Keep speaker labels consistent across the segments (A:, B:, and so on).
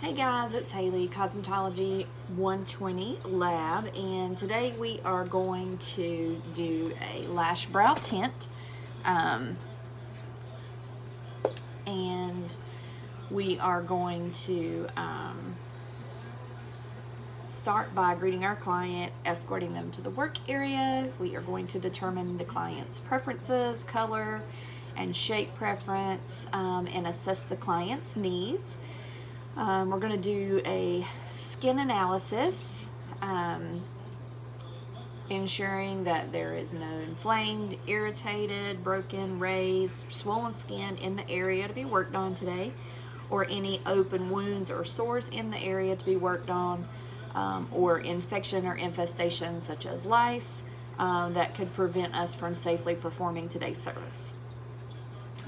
A: Hey guys, it's Haley, Cosmetology 120 Lab, and today we are going to do a lash brow tint. And we are going to start by greeting our client, escorting them to the work area. We are going to determine the client's preferences, color, and shape preference, and assess the client's needs. We're going to do a skin analysis, ensuring that there is no inflamed, irritated, broken, raised, swollen skin in the area to be worked on today, or any open wounds or sores in the area to be worked on, or infection or infestation such as lice that could prevent us from safely performing today's service.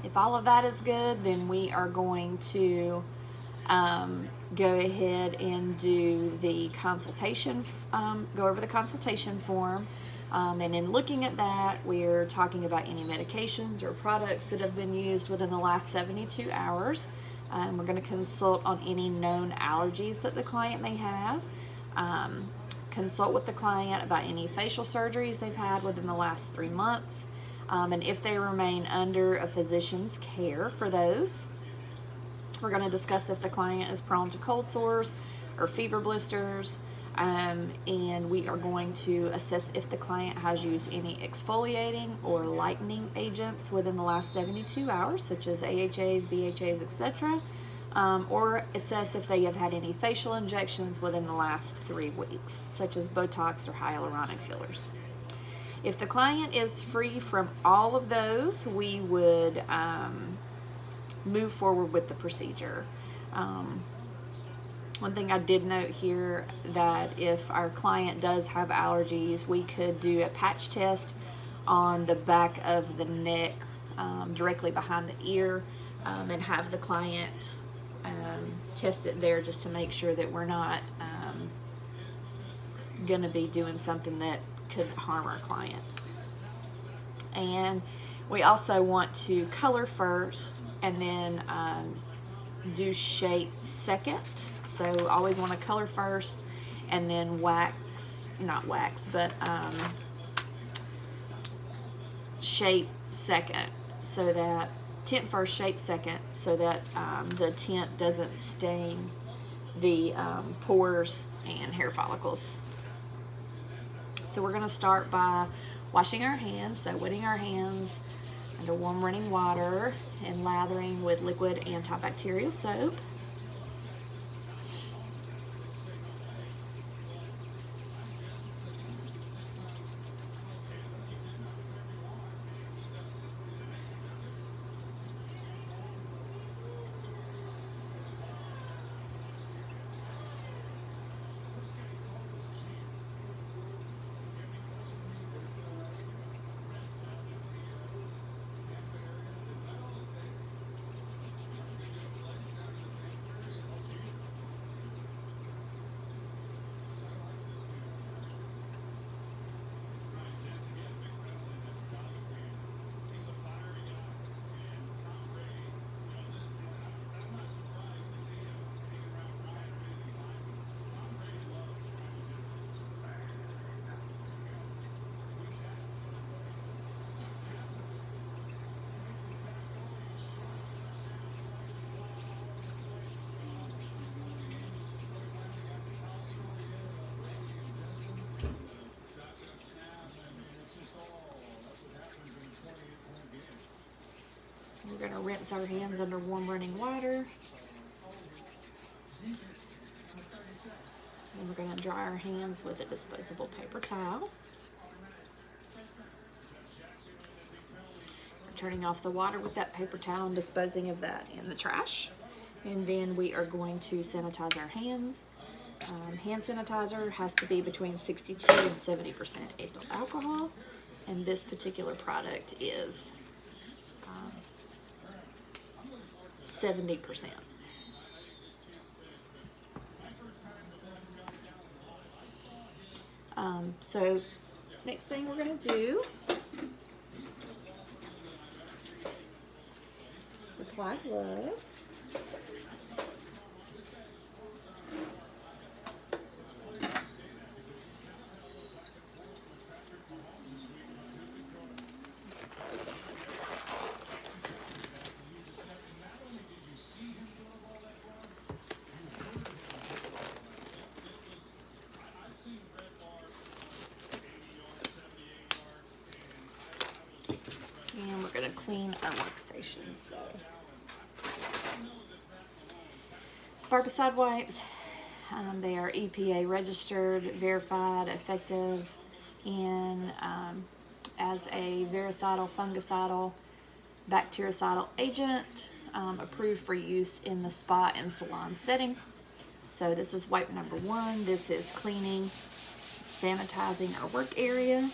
A: If all of that is good, then we are going to go ahead and do the consultation, go over the consultation form, and in looking at that, we're talking about any medications or products that have been used within the last 72 hours. We're going to consult on any known allergies that the client may have, consult with the client about any facial surgeries they've had within the last 3 months, and if they remain under a physician's care for those. We're going to discuss if the client is prone to cold sores or fever blisters, and we are going to assess if the client has used any exfoliating or lightening agents within the last 72 hours, such as AHAs, BHAs, etc., or assess if they have had any facial injections within the last 3 weeks, such as Botox or hyaluronic fillers. If the client is free from all of those, we would move forward with the procedure. One thing I did note here, that if our client does have allergies, we could do a patch test on the back of the neck, directly behind the ear, and have the client test it there just to make sure that we're not going to be doing something that could harm our client. And we also want to color first and then do shape second. So always want to color first and then shape second, so that tint first, shape second, so that the tint doesn't stain the pores and hair follicles. So we're going to start by washing our hands, so wetting our hands under warm running water and lathering with liquid antibacterial soap. We're going to rinse our hands under warm running water. And we're going to dry our hands with a disposable paper towel. We're turning off the water with that paper towel and disposing of that in the trash. And then we are going to sanitize our hands. Hand sanitizer has to be between 62 and 70% ethyl alcohol. And this particular product is 70%. So next thing we're going to do is apply gloves. workstation. So, barbicide wipes. They are EPA registered, verified, effective in as a vericidal, fungicidal, bactericidal agent, approved for use in the spa and salon setting. So this is wipe number 1. This is cleaning, sanitizing our work area.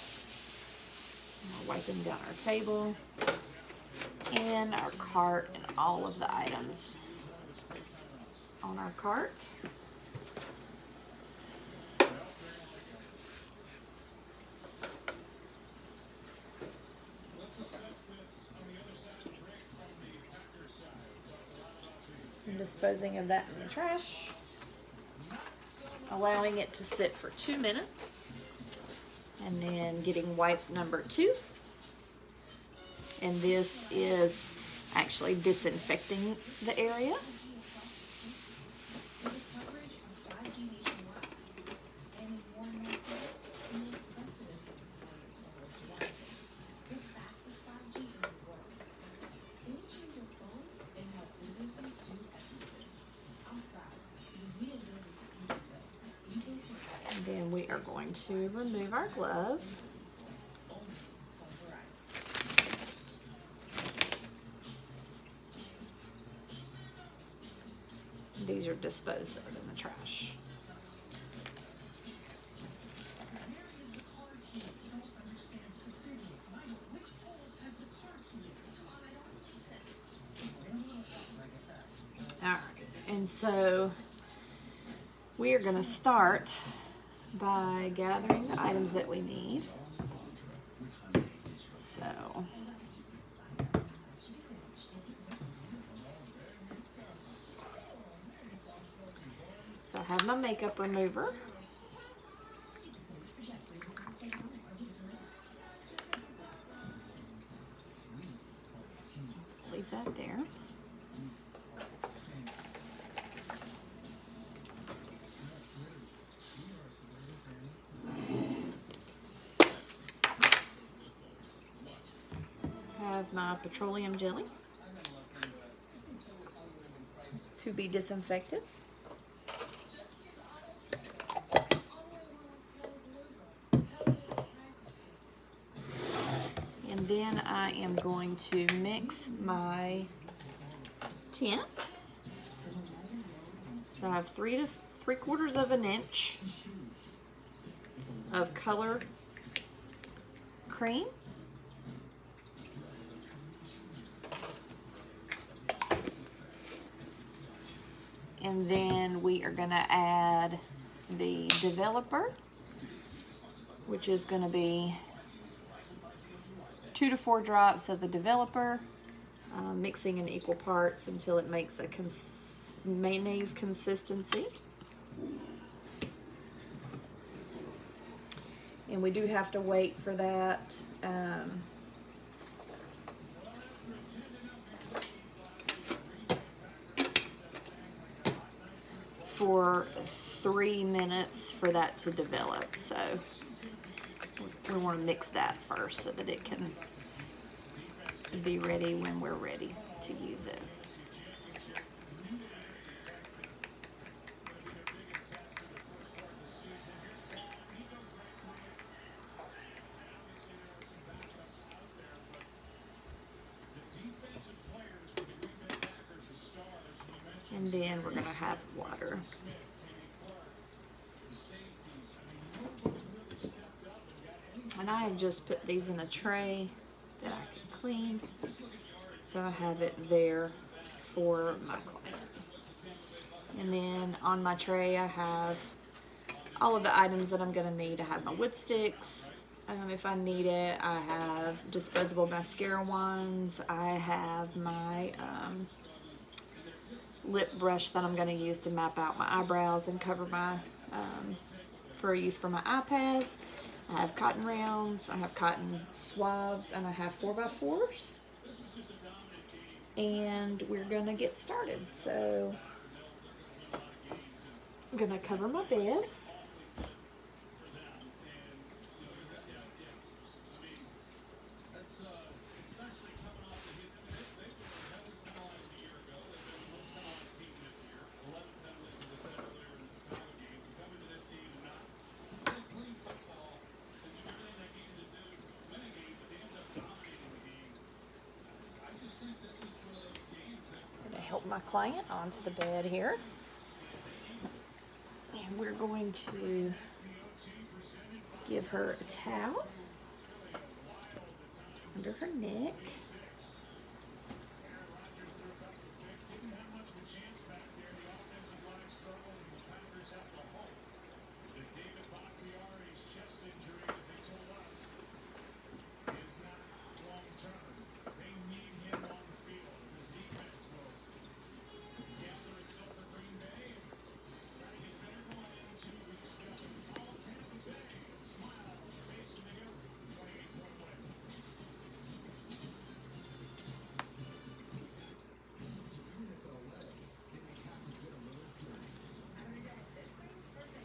A: We're wiping down our table and our cart and all of the items on our cart. And disposing of that in the trash, allowing it to sit for 2 minutes, and then getting wipe number 2. And this is actually disinfecting the area. And then we are going to remove our gloves. These are disposed of in the trash. All right, and so we are going to start by gathering the items that we need. So I have my makeup remover. Leave that there. Have my petroleum jelly to be disinfected. And then I am going to mix my tint. So I have 3 to 3/4 of an inch of color cream. And then we are going to add the developer, which is going to be 2 to 4 drops of the developer, mixing in equal parts until it makes a mayonnaise consistency. And we do have to wait for that. For 3 minutes for that to develop. So we want to mix that first so that it can be ready when we're ready to use it. And then we're going to have water. And I have just put these in a tray that I can clean. So I have it there for my client. And then on my tray I have all of the items that I'm going to need. I have my wood sticks. If I need it, I have disposable mascara wands. I have my lip brush that I'm going to use to map out my eyebrows and cover my, for use for my iPads. I have cotton rounds, I have cotton swabs, and I have 4x4s. And we're going to get started. So I'm going to cover my bed. help my client onto the bed here. And we're going to give her a towel under her neck.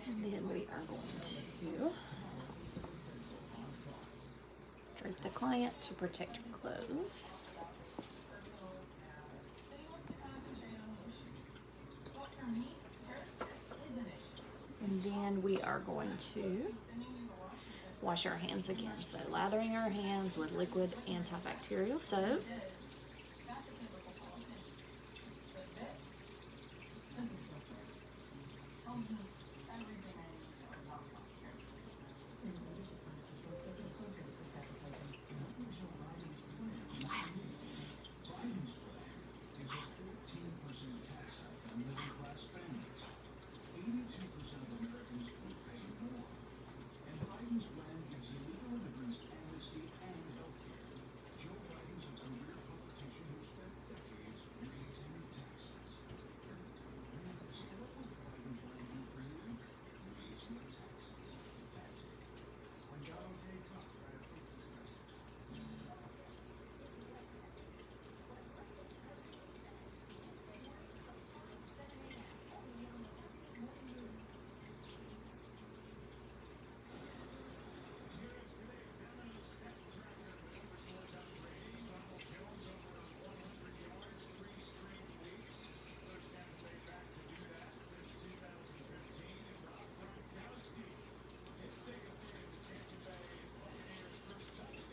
A: And then we are going to drape the client to protect her clothes. And then we are going to wash our hands again. So lathering our hands with liquid antibacterial soap.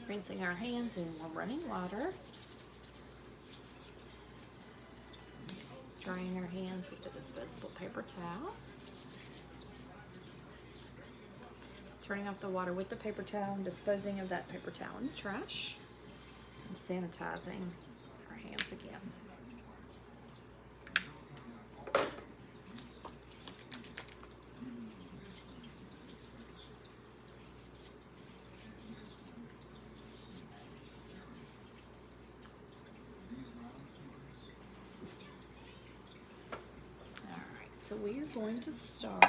A: Rinsing our hands in warm running water. Drying our hands with a disposable paper towel. Turning off the water with the paper towel and disposing of that paper towel in the trash. And sanitizing our hands again. So we are going to start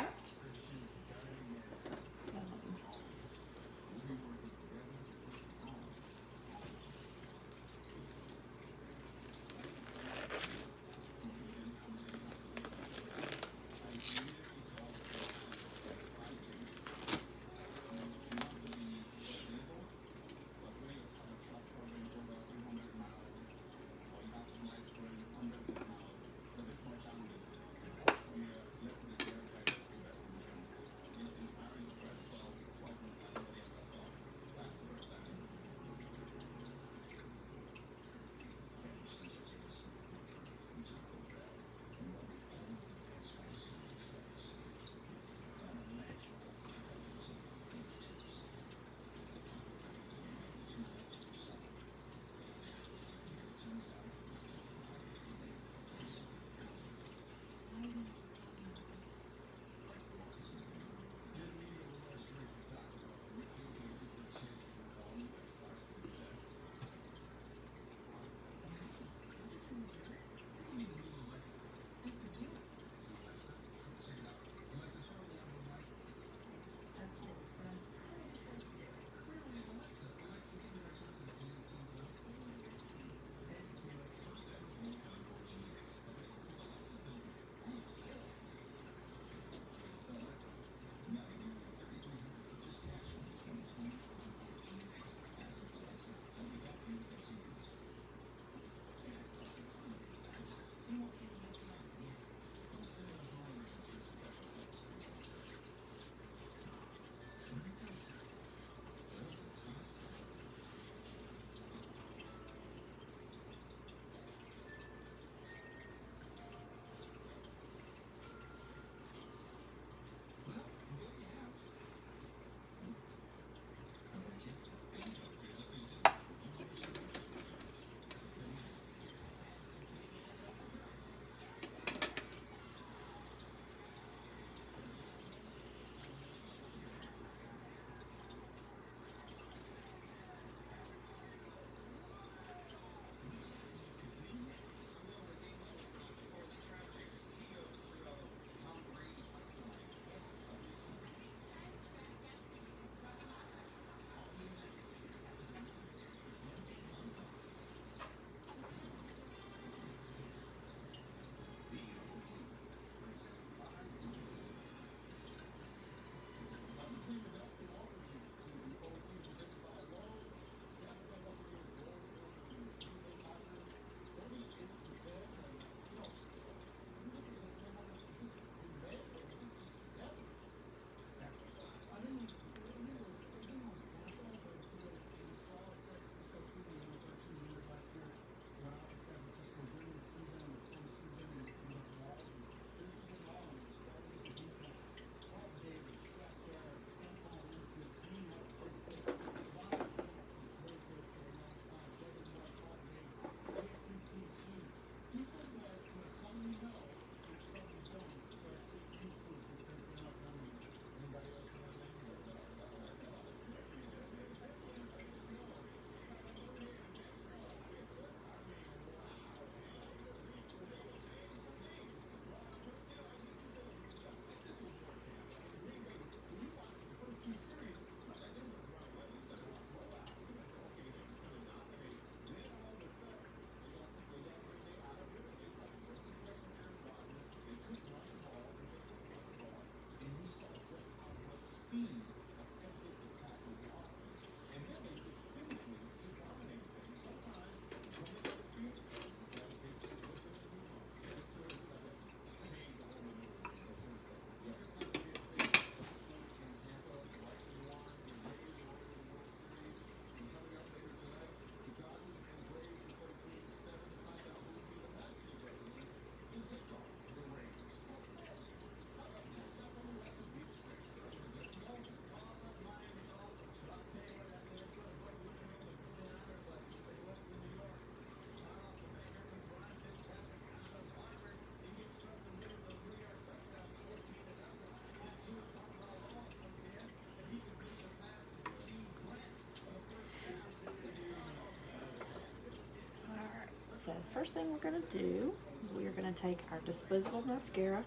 A: So first thing we're going to do is we are going to take our disposable mascara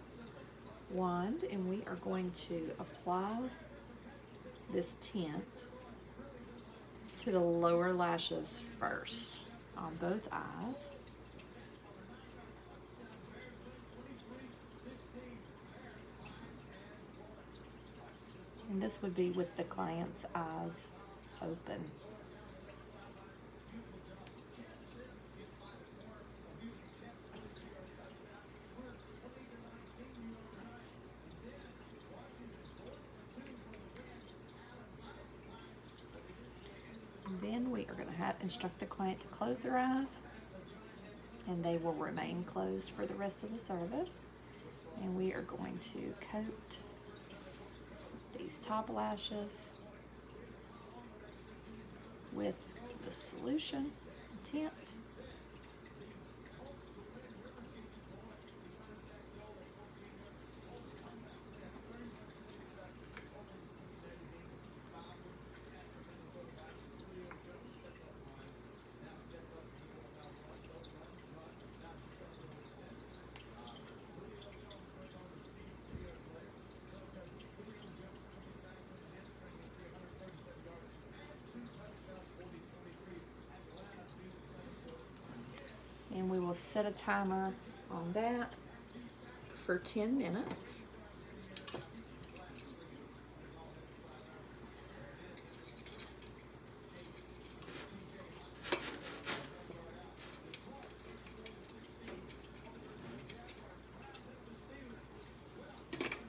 A: wand and we are going to apply this tint to the lower lashes first on both eyes. And this would be with the client's eyes open. And then we are going to instruct the client to close their eyes, and they will remain closed for the rest of the service. And we are going to coat these top lashes with the solution tint. And we will set a timer on that for 10 minutes.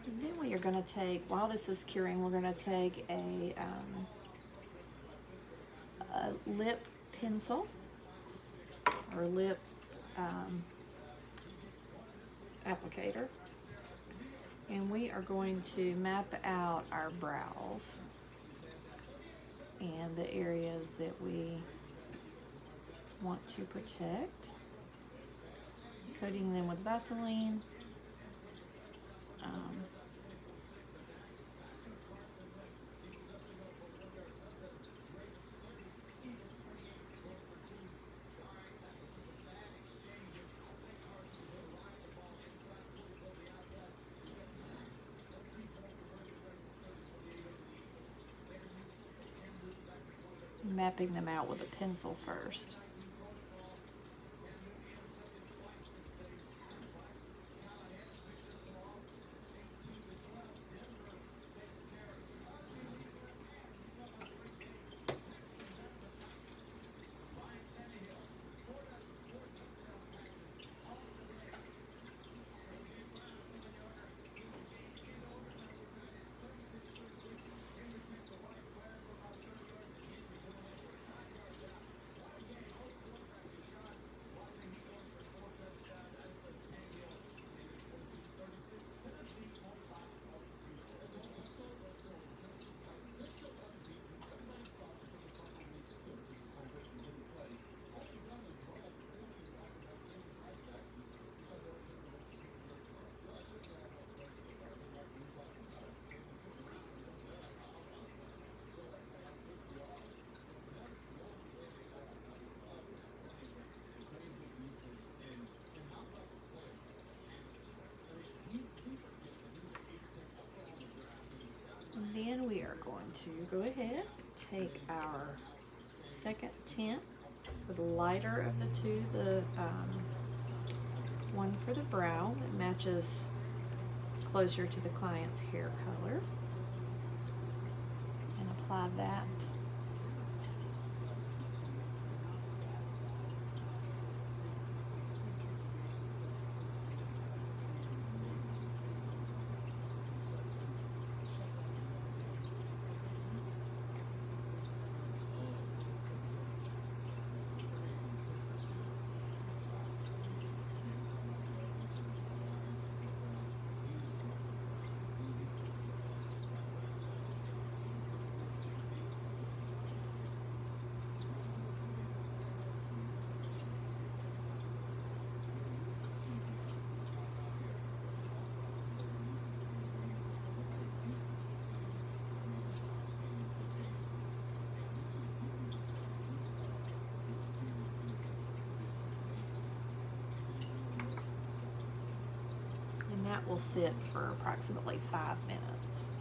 A: And then we are going to take, while this is curing, we're going to take a lip pencil or lip applicator, and we are going to map out our brows and the areas that we want to protect, coating them with Vaseline. Mapping them out with a pencil first. And then we are going to go ahead, take our second tint, so the lighter of the two, the one for the brow that matches closer to the client's hair color, and apply that. that will sit for approximately 5 minutes.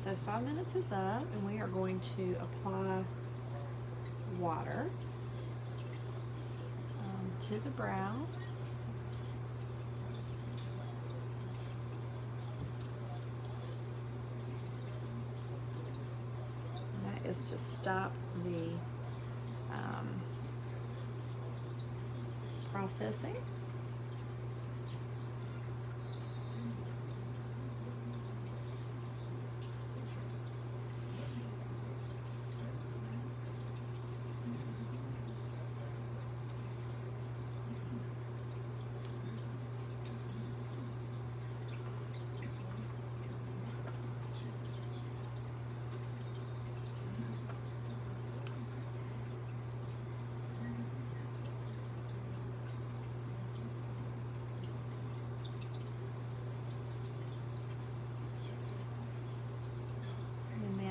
A: So 5 minutes is up, and we are going to apply water to the brow. And that is to stop the processing.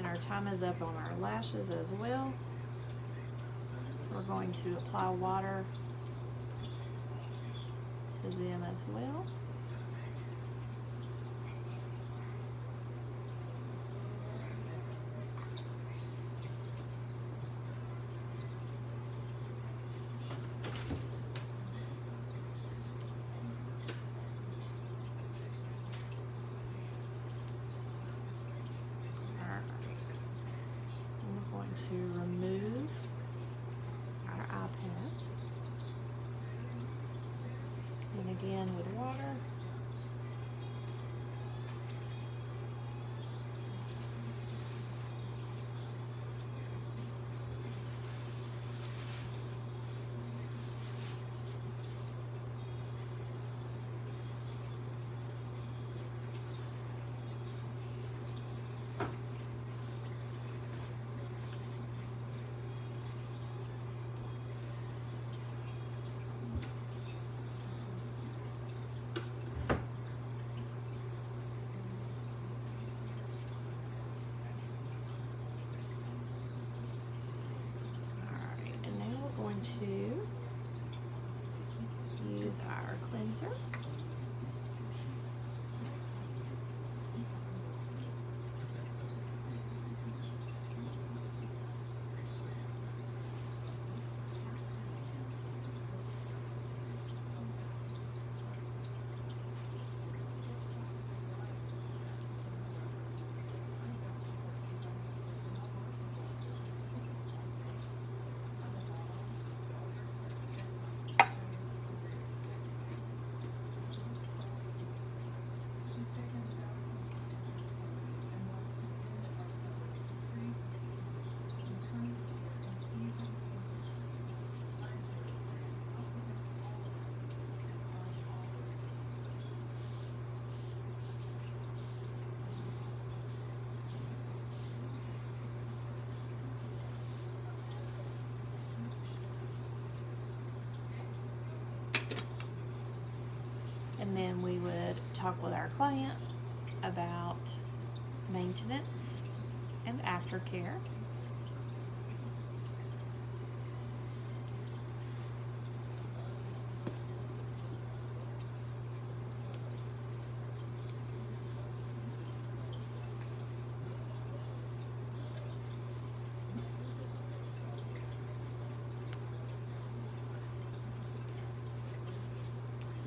A: Our time is up on our lashes as well, so we're going to apply water to them as well. To remove our eye pads, and again with water. Going to use our cleanser. And then we would talk with our client about maintenance and aftercare.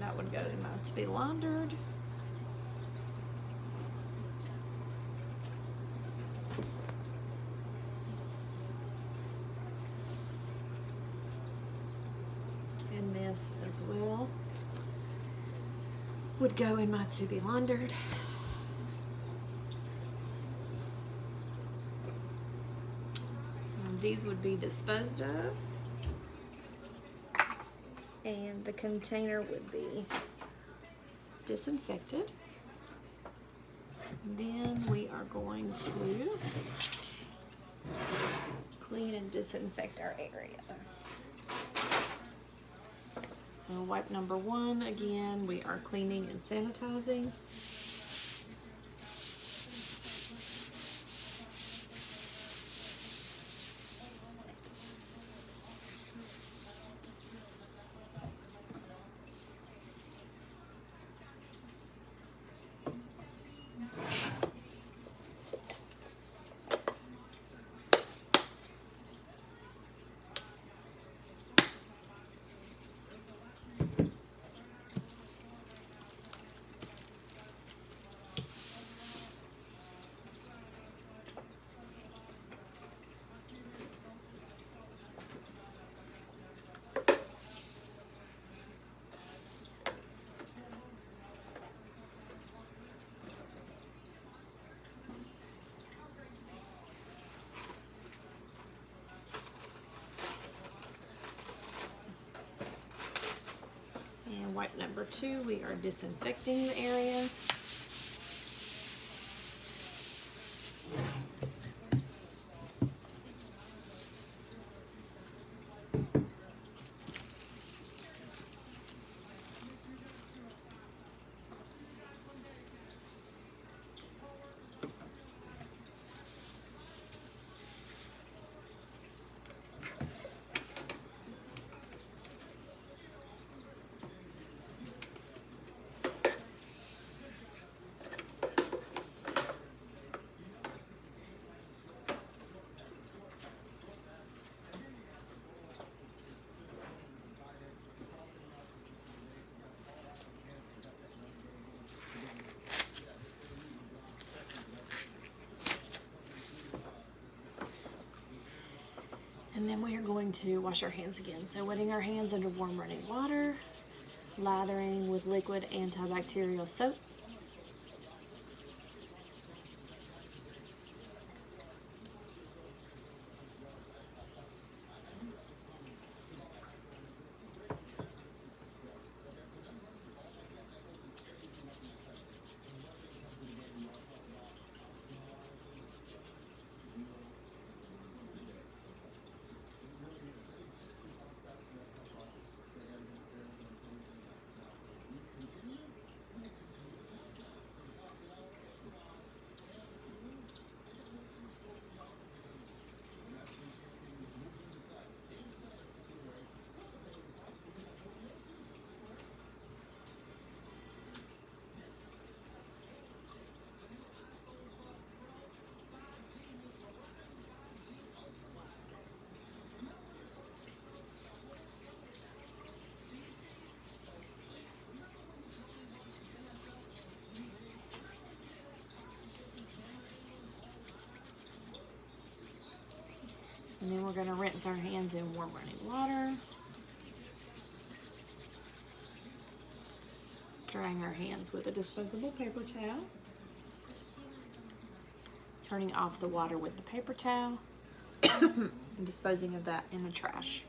A: That would go to be laundered. And this as well would go in my to be laundered. These would be disposed of. And the container would be disinfected. Then we are going to clean and disinfect our area. So wipe number 1, again, we are cleaning and sanitizing. And wipe number 2, we are disinfecting the area. And then we are going to wash our hands again. So wetting our hands under warm running water, lathering with liquid antibacterial soap. And then we're going to rinse our hands in warm running water. Drying our hands with a disposable paper towel. Turning off the water with the paper towel. And disposing of that in the trash.